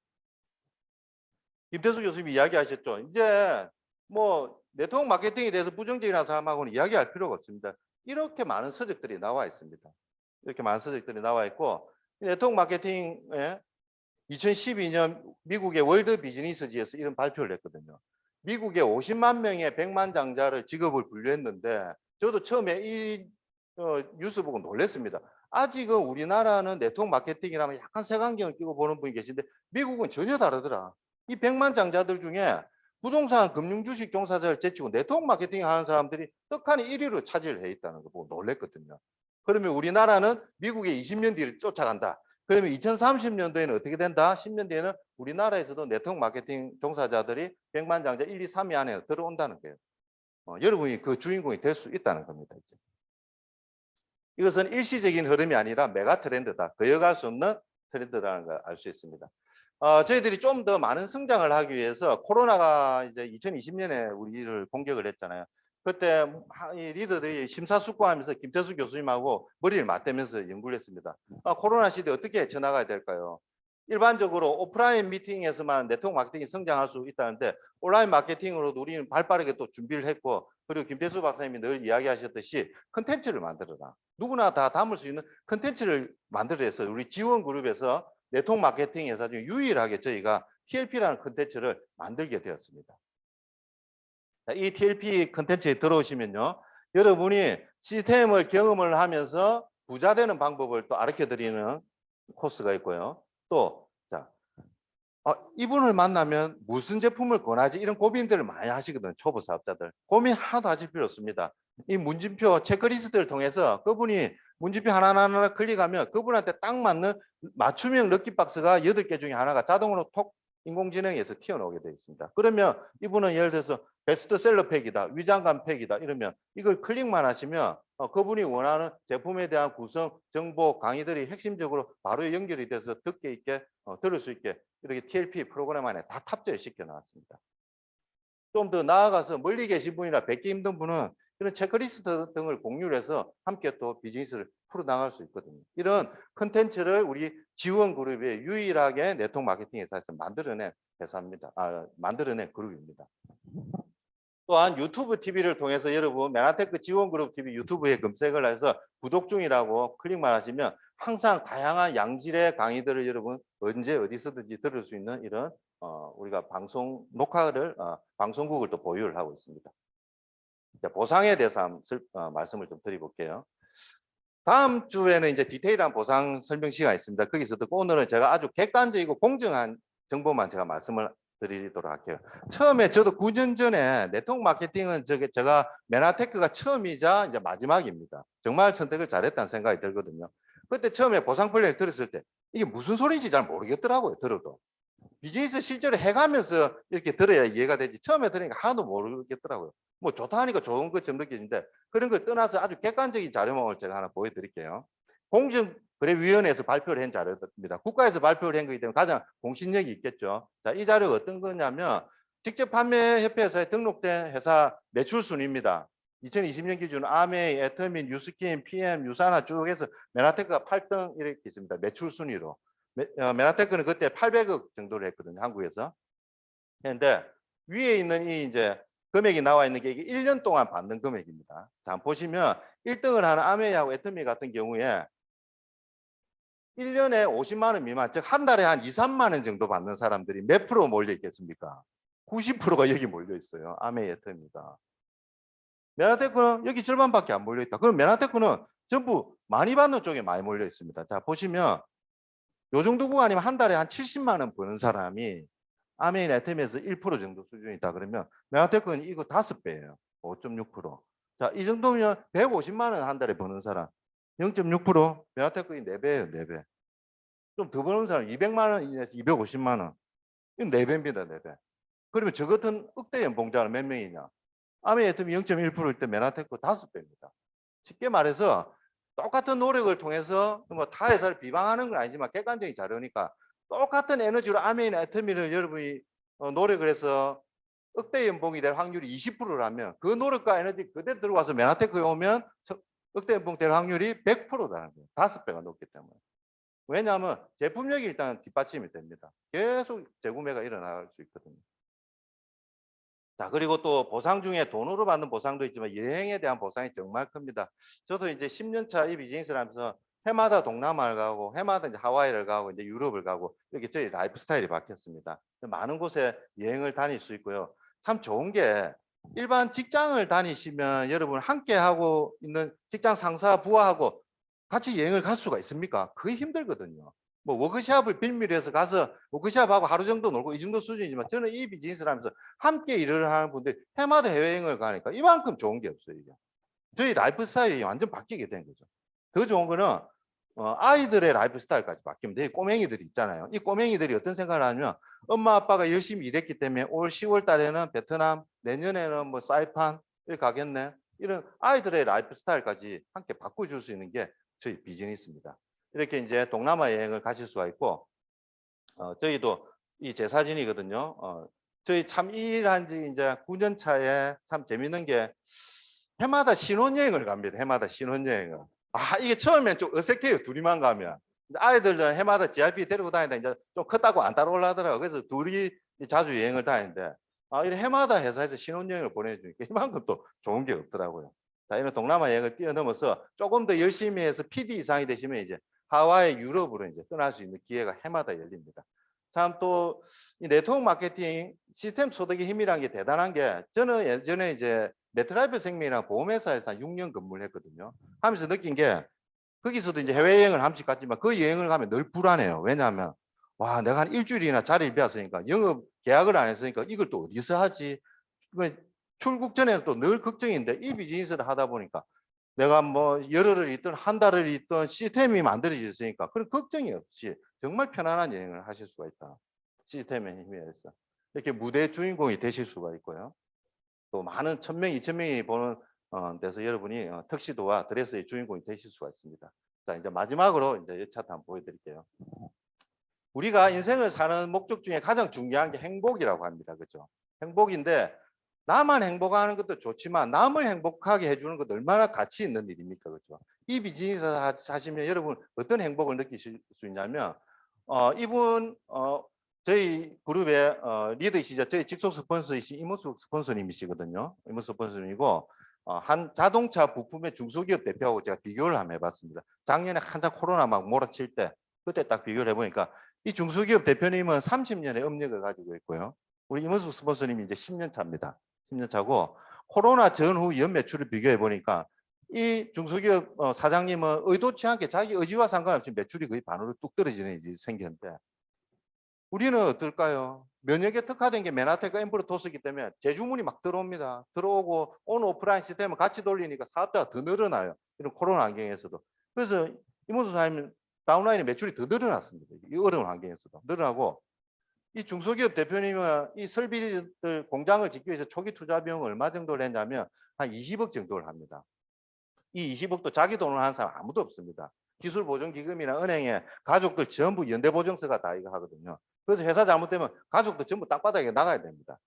김태수 교수님이 이야기하셨죠. 이제 뭐 네트워크 마케팅에 대해서 부정적인 사람하고는 이야기할 필요가 없습니다. 이렇게 많은 서적들이 나와 있습니다. 이렇게 많은 서적들이 나와 있고 네트워크 마케팅에 2012년 미국의 월드 비즈니스지에서 이런 발표를 했거든요. 미국의 50만 명의 백만장자를 직업을 분류했는데 저도 처음에 이 뉴스 보고 놀랐습니다. 아직은 우리나라는 네트워크 마케팅이라면 약간 색안경을 끼고 보는 분이 계신데 미국은 전혀 다르더라. 이 백만장자들 중에 부동산 금융주식 종사자를 제치고 네트워크 마케팅 하는 사람들이 떡하니 1위로 차지를 해 있다는 거 보고 놀랐거든요. 그러면 우리나라는 미국의 20년 뒤를 쫓아간다. 그러면 2030년도에는 어떻게 된다? 10년 뒤에는 우리나라에서도 네트워크 마케팅 종사자들이 백만장자 1, 2, 3위 안에 들어온다는 거예요. 여러분이 그 주인공이 될 수 있다는 겁니다. 이제. 이것은 일시적인 흐름이 아니라 메가 트렌드다. 거역할 수 없는 트렌드라는 걸 알 수 있습니다. 저희들이 좀 더 많은 성장을 하기 위해서 코로나가 이제 2020년에 우리를 공격을 했잖아요. 그때 이 리더들이 심사숙고하면서 김태수 교수님하고 머리를 맞대면서 연구를 했습니다. 코로나 시대 어떻게 헤쳐나가야 될까요? 일반적으로 오프라인 미팅에서만 네트워크 마케팅이 성장할 수 있다는데 온라인 마케팅으로도 우리는 발빠르게 또 준비를 했고, 그리고 김태수 박사님이 늘 이야기하셨듯이 컨텐츠를 만들어라. 누구나 다 담을 수 있는 컨텐츠를 만들어서 우리 지원 그룹에서 네트워크 마케팅 회사 중에 유일하게 저희가 TLP라는 컨텐츠를 만들게 되었습니다. 이 TLP 컨텐츠에 들어오시면요, 여러분이 시스템을 경험을 하면서 부자 되는 방법을 또 가르쳐 드리는 코스가 있고요. 또 이분을 만나면 무슨 제품을 권하지, 이런 고민들을 많이 하시거든요. 초보 사업자들 고민 하나도 하실 필요 없습니다. 이 문진표 체크리스트를 통해서 그분이 문진표 하나하나 클릭하면 그분한테 딱 맞는 맞춤형 럭키박스가 8개 중에 하나가 자동으로 톡 인공지능에서 튀어나오게 되어 있습니다. 그러면 이분은 예를 들어서 베스트셀러 팩이다, 위장감 팩이다, 이러면 이걸 클릭만 하시면 그분이 원하는 제품에 대한 구성, 정보, 강의들이 핵심적으로 바로 연결이 돼서 듣게 있게 들을 수 있게 이렇게 TLP 프로그램 안에 다 탑재시켜 나왔습니다. 좀 더 나아가서 멀리 계신 분이나 뵙기 힘든 분은 이런 체크리스트 등을 공유를 해서 함께 또 비즈니스를 풀어나갈 수 있거든요. 이런 컨텐츠를 우리 지원 그룹의 유일하게 네트워크 마케팅 회사에서 만들어낸 회사입니다. 만들어낸 그룹입니다. 또한 유튜브 TV를 통해서 여러분 메나테크 지원그룹 TV 유튜브에 검색을 해서 구독 중이라고 클릭만 하시면 항상 다양한 양질의 강의들을 여러분 언제 어디서든지 들을 수 있는 이런 우리가 방송 녹화를 방송국을 또 보유를 하고 있습니다. 보상에 대해서 말씀을 좀 드려볼게요. 다음 주에는 이제 디테일한 보상 설명 시간이 있습니다. 거기서 듣고 오늘은 제가 아주 객관적이고 공정한 정보만 제가 말씀을 드리도록 할게요. 처음에 저도 9년 전에 네트워크 마케팅은 제가 메나테크가 처음이자 이제 마지막입니다. 정말 선택을 잘했다는 생각이 들거든요. 그때 처음에 보상 플랜을 들었을 때 이게 무슨 소리인지 잘 모르겠더라고요. 들어도. 비즈니스 실제로 해가면서 이렇게 들어야 이해가 되지, 처음에 들으니까 하나도 모르겠더라고요. 뭐 좋다 하니까 좋은 것처럼 느껴지는데 그런 걸 떠나서 아주 객관적인 자료망을 제가 하나 보여드릴게요. 공정거래위원회에서 발표를 한 자료입니다. 국가에서 발표를 한 거기 때문에 가장 공신력이 있겠죠. 자, 이 자료가 어떤 거냐면 직접 판매협회에서 등록된 회사 매출 순위입니다. 2020년 기준 아메이, 애터민, 뉴스킨, PM, 유사나 쭉 해서 메나테크가 8등 이렇게 있습니다. 매출 순위로. 메나테크는 그때 800억 정도를 했거든요. 한국에서. 그런데 위에 있는 이 이제 금액이 나와 있는 게 이게 1년 동안 받는 금액입니다. 자, 보시면 1등을 하는 아메이하고 애터미 같은 경우에 1년에 50만 원 미만, 즉 한 달에 한 2, 3만 원 정도 받는 사람들이 몇 프로 몰려 있겠습니까? 90%가 여기 몰려 있어요. 아메이, 애터미가. 메나테크는 여기 절반밖에 안 몰려 있다. 그럼 메나테크는 전부 많이 받는 쪽에 많이 몰려 있습니다. 자, 보시면 요 정도 구간이면 한 달에 한 70만 원 버는 사람이 아메인 애템에서 1% 정도 수준이다 그러면 메가테크는 이거 5배예요. 5.6%. 자, 이 정도면 150만 원 한 달에 버는 사람 0.6%, 메가테크는 4배예요. 4배. 좀 더 버는 사람 200만 원 이내에서 250만 원. 이건 4배입니다. 4배. 그러면 저 같은 억대 연봉자는 몇 명이냐? 아메인 애템이 0.1%일 때 메가테크 5배입니다. 쉽게 말해서 똑같은 노력을 통해서 뭐 타 회사를 비방하는 건 아니지만 객관적인 자료니까 똑같은 에너지로 아메인 애터미를 여러분이 노력을 해서 억대 연봉이 될 확률이 20%라면 그 노력과 에너지 그대로 들어와서 메나테크에 오면 억대 연봉 될 확률이 100%라는 거예요. 5배가 높기 때문에. 왜냐하면 제품력이 일단 뒷받침이 됩니다. 계속 재구매가 일어날 수 있거든요. 자, 그리고 또 보상 중에 돈으로 받는 보상도 있지만 여행에 대한 보상이 정말 큽니다. 저도 이제 10년 차 이 비즈니스를 하면서 해마다 동남아를 가고 해마다 이제 하와이를 가고 이제 유럽을 가고 이렇게 저희 라이프 스타일이 바뀌었습니다. 많은 곳에 여행을 다닐 수 있고요. 참 좋은 게 일반 직장을 다니시면 여러분 함께 하고 있는 직장 상사 부하하고 같이 여행을 갈 수가 있습니까? 거의 힘들거든요. 뭐 워크숍을 빌미로 해서 가서 워크숍하고 하루 정도 놀고 이 정도 수준이지만 저는 이 비즈니스를 하면서 함께 일을 하는 분들이 해마다 해외여행을 가니까 이만큼 좋은 게 없어요. 이게. 저희 라이프 스타일이 완전 바뀌게 된 거죠. 더 좋은 거는 아이들의 라이프 스타일까지 바뀌면 돼요. 꼬맹이들이 있잖아요. 이 꼬맹이들이 어떤 생각을 하냐면 엄마 아빠가 열심히 일했기 때문에 올 10월 달에는 베트남, 내년에는 뭐 사이판 이렇게 가겠네. 이런 아이들의 라이프 스타일까지 함께 바꿔줄 수 있는 게 저희 비즈니스입니다. 이렇게 이제 동남아 여행을 가실 수가 있고 저희도 이 제 사진이거든요. 저희 참 일한 지 이제 9년 차에 참 재밌는 게 해마다 신혼여행을 갑니다. 해마다 신혼여행을. 아, 이게 처음엔 좀 어색해요. 둘이만 가면. 아이들은 해마다 GIP 데리고 다니다 이제 좀 컸다고 안 따라올라더라고요. 그래서 둘이 자주 여행을 다니는데, 아, 이런 해마다 회사에서 신혼여행을 보내주니까 이만큼 또 좋은 게 없더라고요. 자, 이런 동남아 여행을 뛰어넘어서 조금 더 열심히 해서 PD 이상이 되시면 이제 하와이, 유럽으로 이제 떠날 수 있는 기회가 해마다 열립니다. 참 또 이 네트워크 마케팅 시스템 소득의 힘이라는 게 대단한 게, 저는 예전에 이제 메트라이프 생명이랑 보험회사에서 한 6년 근무를 했거든요. 하면서 느낀 게, 거기서도 이제 해외여행을 한 번씩 갔지만 그 여행을 가면 늘 불안해요. 왜냐하면 와, 내가 한 일주일이나 자리를 비웠으니까, 영업 계약을 안 했으니까 이걸 또 어디서 하지? 출국 전에는 또 늘 걱정인데, 이 비즈니스를 하다 보니까 내가 뭐 열흘을 있든 한 달을 있든 시스템이 만들어졌으니까 그런 걱정이 없이 정말 편안한 여행을 하실 수가 있다. 시스템의 힘에 의해서 이렇게 무대 주인공이 되실 수가 있고요. 또 많은 1,000명, 2,000명이 보는 데서 여러분이 턱시도와 드레스의 주인공이 되실 수가 있습니다. 자, 이제 마지막으로 이제 이 차트 한번 보여드릴게요. 우리가 인생을 사는 목적 중에 가장 중요한 게 행복이라고 합니다. 그렇죠? 행복인데, 나만 행복하는 것도 좋지만 남을 행복하게 해주는 것도 얼마나 가치 있는 일입니까? 그렇죠? 이 비즈니스 하시면 여러분 어떤 행복을 느끼실 수 있냐면, 이분 저희 그룹의 리더이시죠. 저희 직속 스폰서이신 이문수 스폰서님이시거든요. 이문수 스폰서님이고, 한 자동차 부품의 중소기업 대표하고 제가 비교를 한번 해봤습니다. 작년에 한창 코로나 막 몰아칠 때, 그때 딱 비교를 해보니까 이 중소기업 대표님은 30년의 업력을 가지고 있고요. 우리 이문수 스폰서님이 이제 10년 차입니다. 10년 차고, 코로나 전후 연 매출을 비교해 보니까 이 중소기업 사장님은 의도치 않게 자기 의지와 상관없이 매출이 거의 반으로 뚝 떨어지는 일이 생겼는데, 우리는 어떨까요? 면역에 특화된 게 메나텍과 엠브로 토스이기 때문에 재주문이 막 들어옵니다. 들어오고 온 오프라인 시스템을 같이 돌리니까 사업자가 더 늘어나요. 이런 코로나 환경에서도. 그래서 이문수 사장님 다운라인의 매출이 더 늘어났습니다. 이 어려운 환경에서도 늘어나고, 이 중소기업 대표님은 이 설비들 공장을 짓기 위해서 초기 투자 비용을 얼마 정도를 했냐면 한 20억 정도를 합니다. 이 20억도 자기 돈을 하는 사람 아무도 없습니다. 기술보증기금이나 은행에 가족들 전부 연대보증서가 다 이거 하거든요. 그래서 회사 잘못되면 가족도 전부 땅바닥에 나가야 됩니다.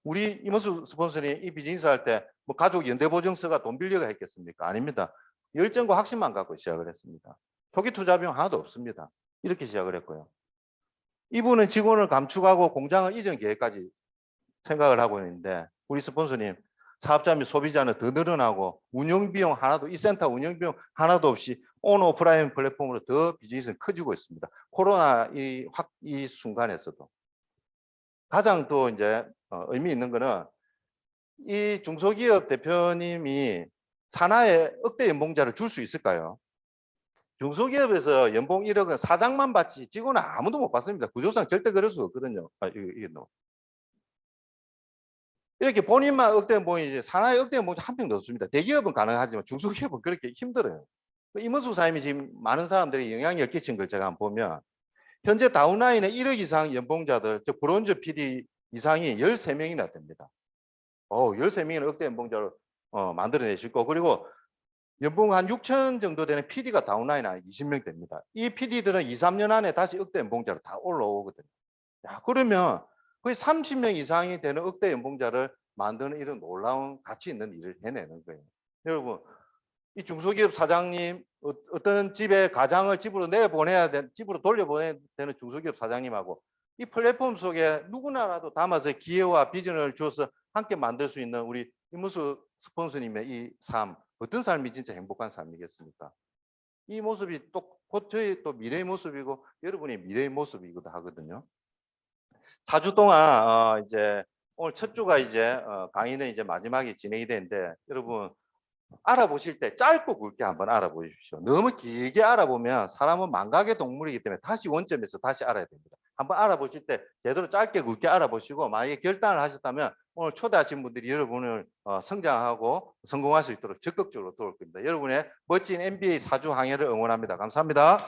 우리 이문수 스폰서님 이 비즈니스 할 때 뭐 가족 연대보증서가 돈 빌려가 했겠습니까? 아닙니다. 열정과 확신만 갖고 시작을 했습니다. 초기 투자 비용 하나도 없습니다. 이렇게 시작을 했고요. 이분은 직원을 감축하고 공장을 이전 계획까지 생각을 하고 있는데, 우리 스폰서님 사업자 및 소비자는 더 늘어나고 운영비용 하나도, 이 센터 운영비용 하나도 없이 온 오프라인 플랫폼으로 더 비즈니스는 커지고 있습니다. 코로나 이 순간에서도. 가장 또 이제 의미 있는 거는, 이 중소기업 대표님이 산하에 억대 연봉자를 줄 수 있을까요? 중소기업에서 연봉 1억은 사장만 받지 직원은 아무도 못 받습니다. 구조상 절대 그럴 수 없거든요. 이게 이렇게 본인만 억대 연봉이지 산하의 억대 연봉자 한 명도 없습니다. 대기업은 가능하지만 중소기업은 그렇게 힘들어요. 이문수 사님이 지금 많은 사람들이 영향을 끼친 걸 제가 한번 보면, 현재 다운라인의 1억 이상 연봉자들, 즉 브론즈 PD 이상이 13명이나 됩니다. 13명이나 억대 연봉자를 만들어내실 거. 그리고 연봉 한 6천 정도 되는 PD가 다운라인 한 20명 됩니다. 이 PD들은 2, 3년 안에 다시 억대 연봉자로 다 올라오거든요. 야, 그러면 거의 30명 이상이 되는 억대 연봉자를 만드는 이런 놀라운 가치 있는 일을 해내는 거예요. 여러분, 이 중소기업 사장님, 어떤 집에 가장을 집으로 내보내야 되는, 집으로 돌려보내야 되는 중소기업 사장님하고 이 플랫폼 속에 누구나라도 담아서 기회와 비전을 주어서 함께 만들 수 있는 우리 이문수 스폰서님의 이 삶, 어떤 삶이 진짜 행복한 삶이겠습니까? 이 모습이 곧 저희 또 미래의 모습이고 여러분의 미래의 모습이기도 하거든요. 4주 동안 이제 오늘 첫 주가 이제 강의는 이제 마지막에 진행이 되는데, 여러분 알아보실 때 짧고 굵게 한번 알아보십시오. 너무 길게 알아보면 사람은 망각의 동물이기 때문에 다시 원점에서 다시 알아야 됩니다. 한번 알아보실 때 제대로 짧게 굵게 알아보시고, 만약에 결단을 하셨다면 오늘 초대하신 분들이 여러분을 성장하고 성공할 수 있도록 적극적으로 도울 겁니다. 여러분의 멋진 MBA 4주 항해를 응원합니다. 감사합니다.